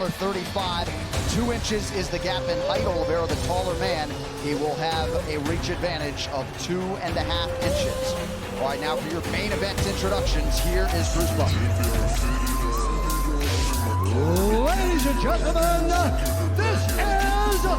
Chandler 35. 2 inches is the gap in height. Oliveira, the taller man, he will have a reach advantage of 2.5 inches. All right, now for your main event introductions, here is Bruce Buffer. Ladies and gentlemen, this is the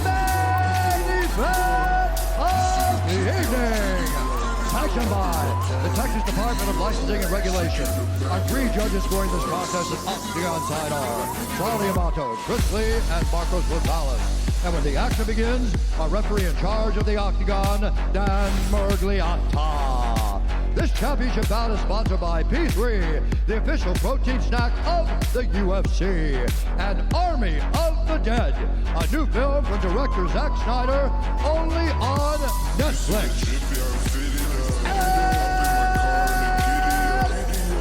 main event of the evening. Sanctioned by the Texas Department of Licensing and Regulation. Our 3 judges scoring this contest at Octagon side are Charlie Amato, Chris Lee, and Marcos Rosales. And when the action begins, our referee in charge of the Octagon, Dan Murgliata. This championship bout is sponsored by P3, the official protein snack of the UFC, and Army of the Dead, a new film from director Zack Snyder, only on Netflix. And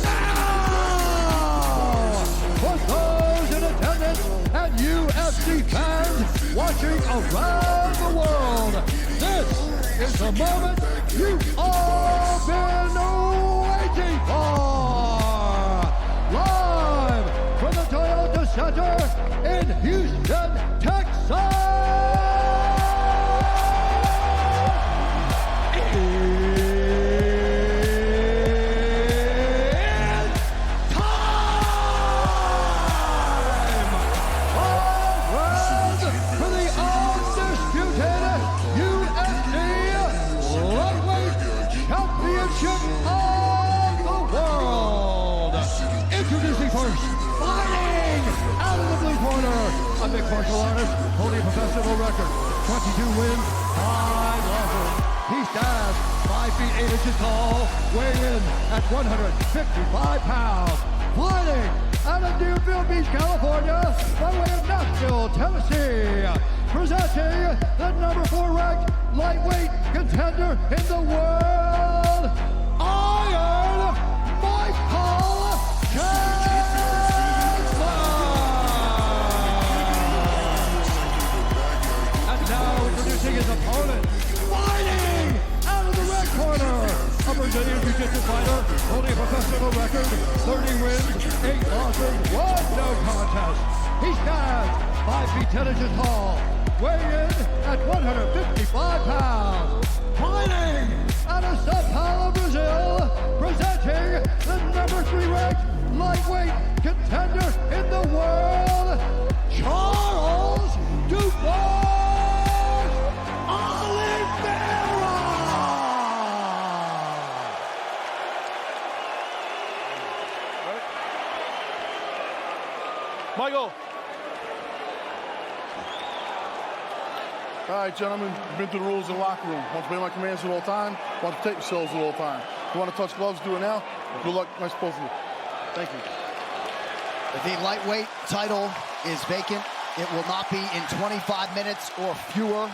now, for those in attendance and UFC fans watching around the world, this is the moment you've all been waiting for! Live from the Toyota Center in Houston, Texas! It's time! All round for the undisputed UFC lightweight championship of the world. Introducing first, fighting out of the blue corner, a mixed martial artist holding a professional record, 22 wins, 5 losses. He stands 5 feet 8 inches tall, weighing in at 155 pounds. Fighting out of Deerfield Beach, California, by way of Nashville, Tennessee. Presenting the number 4 ranked lightweight contender in the world, Iron Michael Chandler. And now introducing his opponent, fighting out of the red corner, a Brazilian Jiu-Jitsu fighter holding a professional record, 30 wins, 8 losses, 1 no contest. He stands 5 feet 10 inches tall, weighing in at 155 pounds. Fighting out of Sao Paulo, Brazil, presenting the number 3 ranked lightweight contender in the world, Charles DuBois Oliveira! Michael. All right, gentlemen, you've been through the rules in the locker room. Want to obey my commands at all time? Want to take yourselves at all time? If you want to touch gloves, do it now. Good luck, nice both of you. Thank you. The lightweight title is vacant. It will not be in 25 minutes or fewer.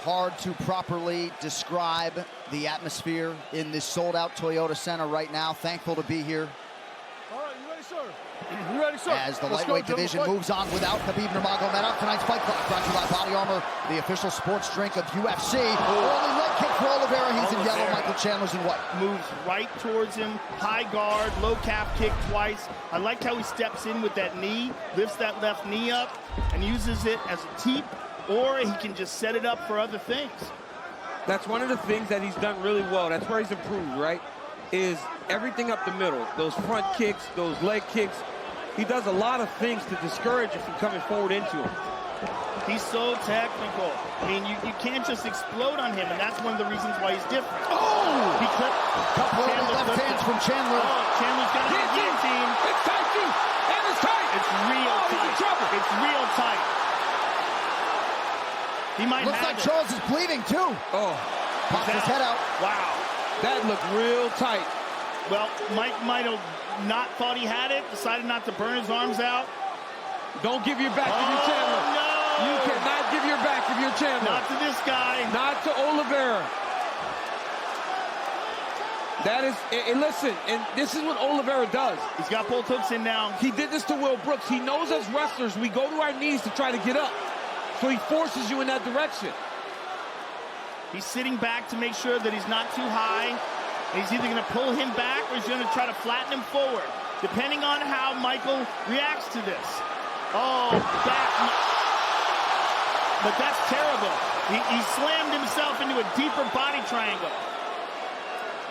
Hard to properly describe the atmosphere in this sold-out Toyota Center right now. Thankful to be here. All right, you ready, sir? You ready, sir? As the lightweight division moves on without Khabib Nurmagomedov. Tonight's fight clock brought to you by Body Armor, the official sports drink of UFC. Early leg kick for Oliveira. He's in yellow. Michael Chandler's in white. Moves right towards him, high guard, low calf kick twice. I like how he steps in with that knee, lifts that left knee up, and uses it as a teep, or he can just set it up for other things. That's one of the things that he's done really well. That's where he's improved, right? Is everything up the middle. Those front kicks, those leg kicks. He does a lot of things to discourage you from coming forward into him. He's so technical. I mean, you can't just explode on him, and that's one of the reasons why he's different. Oh! He clipped. Couple of left hands from Chandler. Oh, Chandler's got a guillotine. It's tight, too. And it's tight. It's real tight. He's in trouble. It's real tight. He might Looks have like it. Charles is bleeding, too. Oh, Pops his head out. Wow. that looked real tight. Well, Mike might have not thought he had it, decided not to burn his arms out. Don't give your back to your Chandler. No! You cannot give your back to your Chandler. Not to this guy. Not to Oliveira. That is, and listen, and this is what Oliveira does. He's got both hooks in now. He did this to Will Brooks. He knows as wrestlers, we go to our knees to try to get up. So he forces you in that direction. He's sitting back to make sure that he's not too high. He's either going to pull him back or he's going to try to flatten him forward. depending on how Michael reacts to this. Oh, but that's terrible. He slammed himself into a deeper body triangle.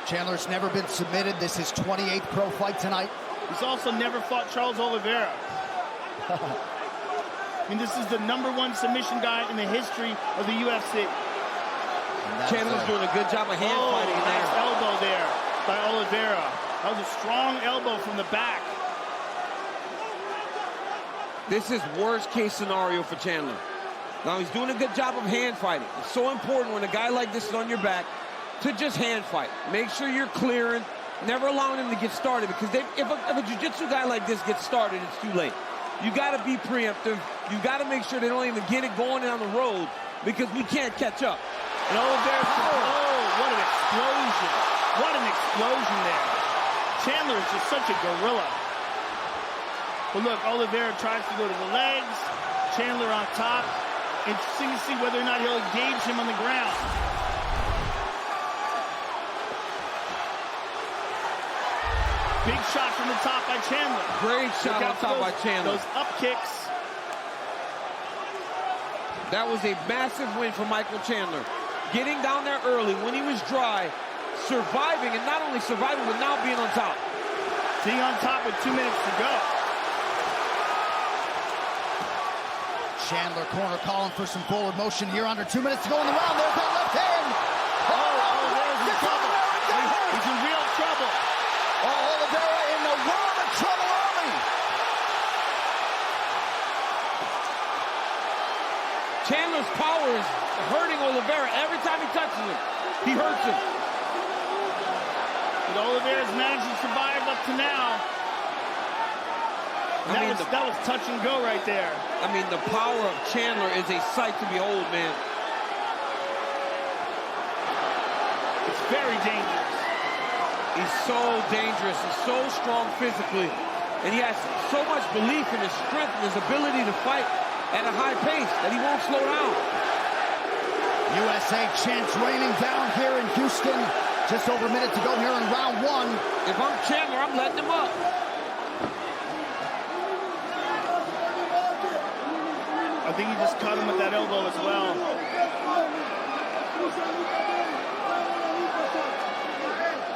Chandler's never been submitted. This is 28th pro fight tonight. He's also never fought Charles Oliveira. I mean, this is the #1 submission guy in the history of the UFC. Chandler's doing a good job of hand fighting there. Nice elbow there by Oliveira. That was a strong elbow from the back. This is worst case scenario for Chandler. Now he's doing a good job of hand fighting. It's so important when a guy like this is on your back to just hand fight. Make sure you're clearing, never allowing him to get started, because if a jiu-jitsu guy like this gets started, it's too late. You got to be preemptive. You got to make sure they don't even get it going down the road, because we can't catch up. And Oliveira, oh, what an explosion. What an explosion there. Chandler is just such a gorilla. But look, Oliveira tries to go to the legs. Chandler on top. Interesting to see whether or not he'll engage him on the ground. Big shot from the top by Chandler. Great shot on top by Chandler. Those up kicks. That was a massive win for Michael Chandler. Getting down there early when he was dry, surviving, and not only surviving, but now being on top. Being on top with 2 minutes to go. Chandler corner calling for some forward motion here. Under 2 minutes to go in the round. There's that left hand. Oliveira's in trouble. He's in real trouble. Oliveira in the world of trouble early. Chandler's power is hurting Oliveira. Every time he touches him, he hurts him. But Oliveira's managed to survive up to now. That was touch and go right there. I mean, the power of Chandler is a sight to behold, man. It's very dangerous. He's so dangerous. He's so strong physically. And he has so much belief in his strength and his ability to fight at a high pace that he won't slow down. USA champs raining down here in Houston. Just over a minute to go here in round 1. If I'm Chandler, I'm letting him up. I think he just caught him with that elbow as well.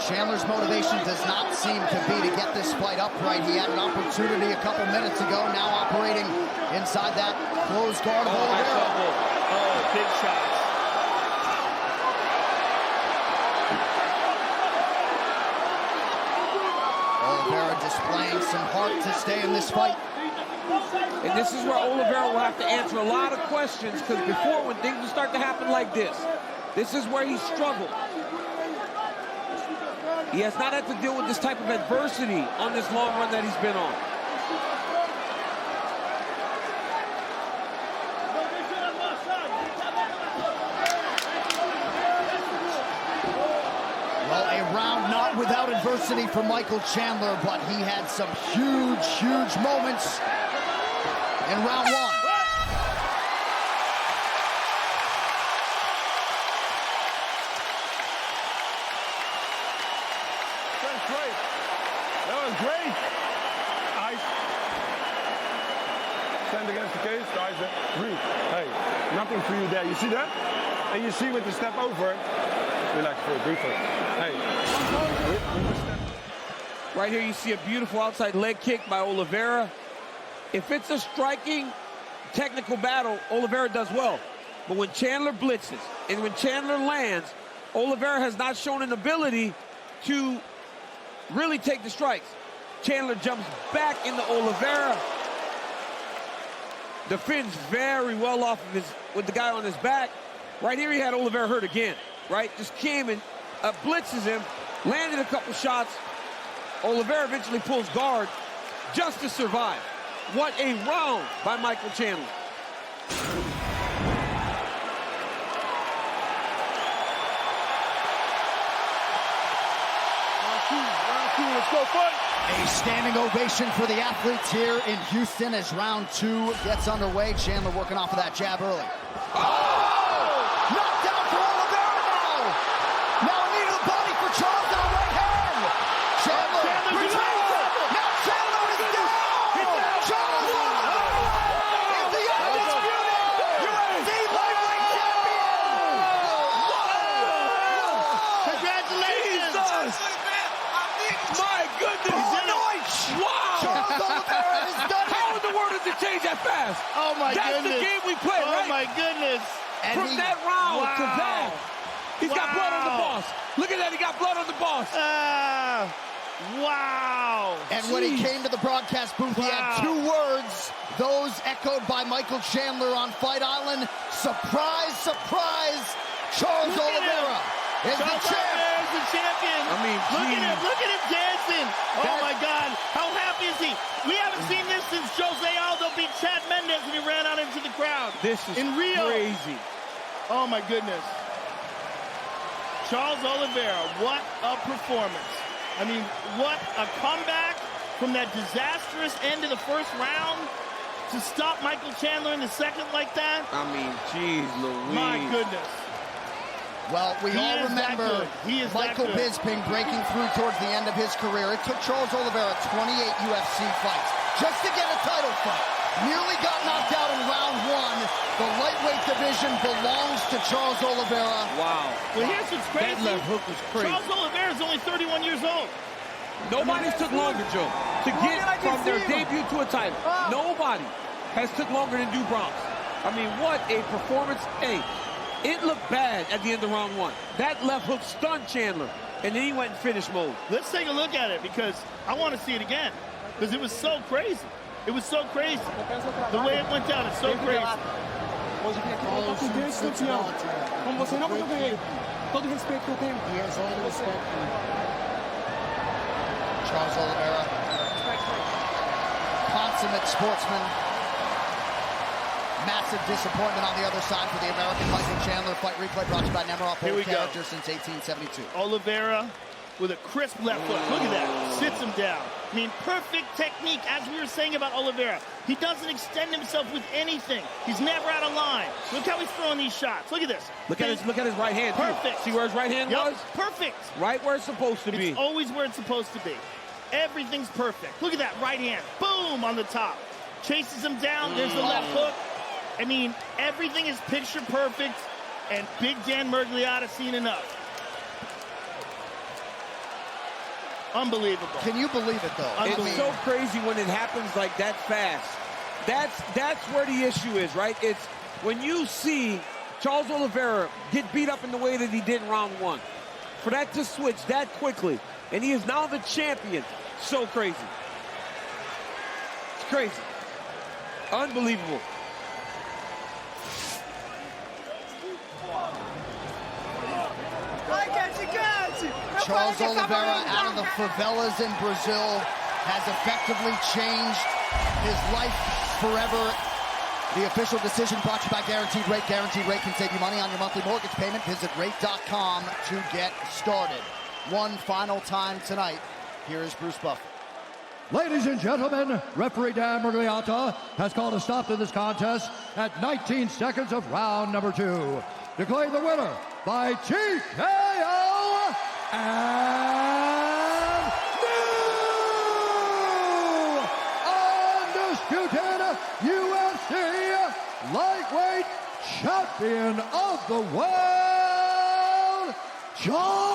Chandler's motivation does not seem to be to get this fight upright. He had an opportunity a couple minutes ago, now operating inside that closed guard of Oliveira. Oh, big shots. Oliveira displaying some heart to stay in this fight. And this is where Oliveira will have to answer a lot of questions, because before, when things start to happen like this is where he struggled. He has not had to deal with this type of adversity on this long run that he's been on. Well, a round not without adversity for Michael Chandler, but he had some huge, huge moments in round 1. That's great. That was great. I stand against the cage, guys. Breathe. Hey, nothing for you there. You see that? And you see with the step over, relax for a breathe. Hey. Right here, you see a beautiful outside leg kick by Oliveira. If it's a striking, technical battle, Oliveira does well. But when Chandler blitzes and when Chandler lands, Oliveira has not shown an ability to really take the strikes. Chandler jumps back into Oliveira. Defends very well off of with the guy on his back. Right here, he had Oliveira hurt again, right? Just came and blitzes him, landed a couple shots. Oliveira eventually pulls guard just to survive. What a round by Michael Chandler. Round two, let's go fight. A standing ovation for the athletes here in Houston as round 2 gets underway. Chandler working off of that jab early. Knocked down for Oliveira now. Now a knee to the body for Charles on the right hand. Chandler retains it. Now doesn't change that fast. Oh, my That's goodness. the game we play, oh, right? my goodness. And From that round to Wow. that. He's got blood on the Wow. boss. Look at that. He got blood on the boss. Wow. And when he came to the broadcast booth, he had 2 words, those echoed by Michael Chandler on Fight Island. Surprise, surprise, Charles Look at Oliveira is the Charles champ. Oliveira is the champion. I mean, look at him dancing. Oh, That- my God. How happy is he? We haven't seen this since Jose Aldo beat Chad Mendes and he ran out into the crowd. This is in Rio. crazy. Oh, my goodness. Charles Oliveira, what a performance. I mean, what a comeback from that disastrous end of the first round to stop Michael Chandler in the second like that. I mean, geez, Louise. My goodness. Well, we He all is that remember good. He is that Michael good. Bisping breaking through towards the end of his career. It took Charles Oliveira 28 UFC fights just to get a title fight. Nearly got knocked out in round 1. The lightweight division belongs to Charles Oliveira. Wow. Well, here's what's crazy. That left hook was crazy. Charles Oliveira is only 31 years old. Nobody's took longer, Joe, to get from their debut to a title. Nobody has took longer than Do Bronx. I mean, what a performance. Hey, it looked bad at the end of round 1. That left hook stunned Chandler, and then he went in finish mode. Let's take a look at it because I want to see it again because it was so crazy. It was so crazy. The way it went down is so crazy. Hoje eu vim aqui voltar com Deus campeão. Como você não, porque eu ganhei. Todo o respeito que eu tenho. Charles Oliveira, consummate sportsman. Massive disappointment on the other side for the American Michael Chandler. Fight replay brought to you by Nemiroff, Here we old go. character since 1872. Oliveira with a crisp left hook. Look at that. Sits him down. I mean, perfect technique, as we were saying about Oliveira. He doesn't extend himself with anything. He's never out of line. Look how he's throwing these shots. Look at this. Look at his right hand. too. Perfect. See where his right hand was? Perfect. Right where it's supposed to be. It's always where it's supposed to be. Everything's perfect. Look at that right hand. Boom on the top. Chases him down. There's the left hook. I mean, everything is picture perfect. And Big Dan Miragliotta seen enough. Unbelievable. Can you believe it, though? It's so crazy when it happens like that fast. That's where the issue is, right? It's when you see Charles Oliveira get beat up in the way that he did in round 1. For that to switch that quickly, and he is now the champion. So crazy. It's crazy. Unbelievable. Charles Oliveira out of the favelas in Brazil has effectively changed his life forever. The official decision brought to you by Guaranteed Rate. Guaranteed Rate can save you money on your monthly mortgage payment. Visit rate.com to get started. One final time tonight. Here is Bruce Buffer. Ladies and gentlemen, referee Dan Miragliotta has called a stop to this contest at 19 seconds of round number 2. Declaring the winner by TKO and new undisputed UFC lightweight champion of the world, Charles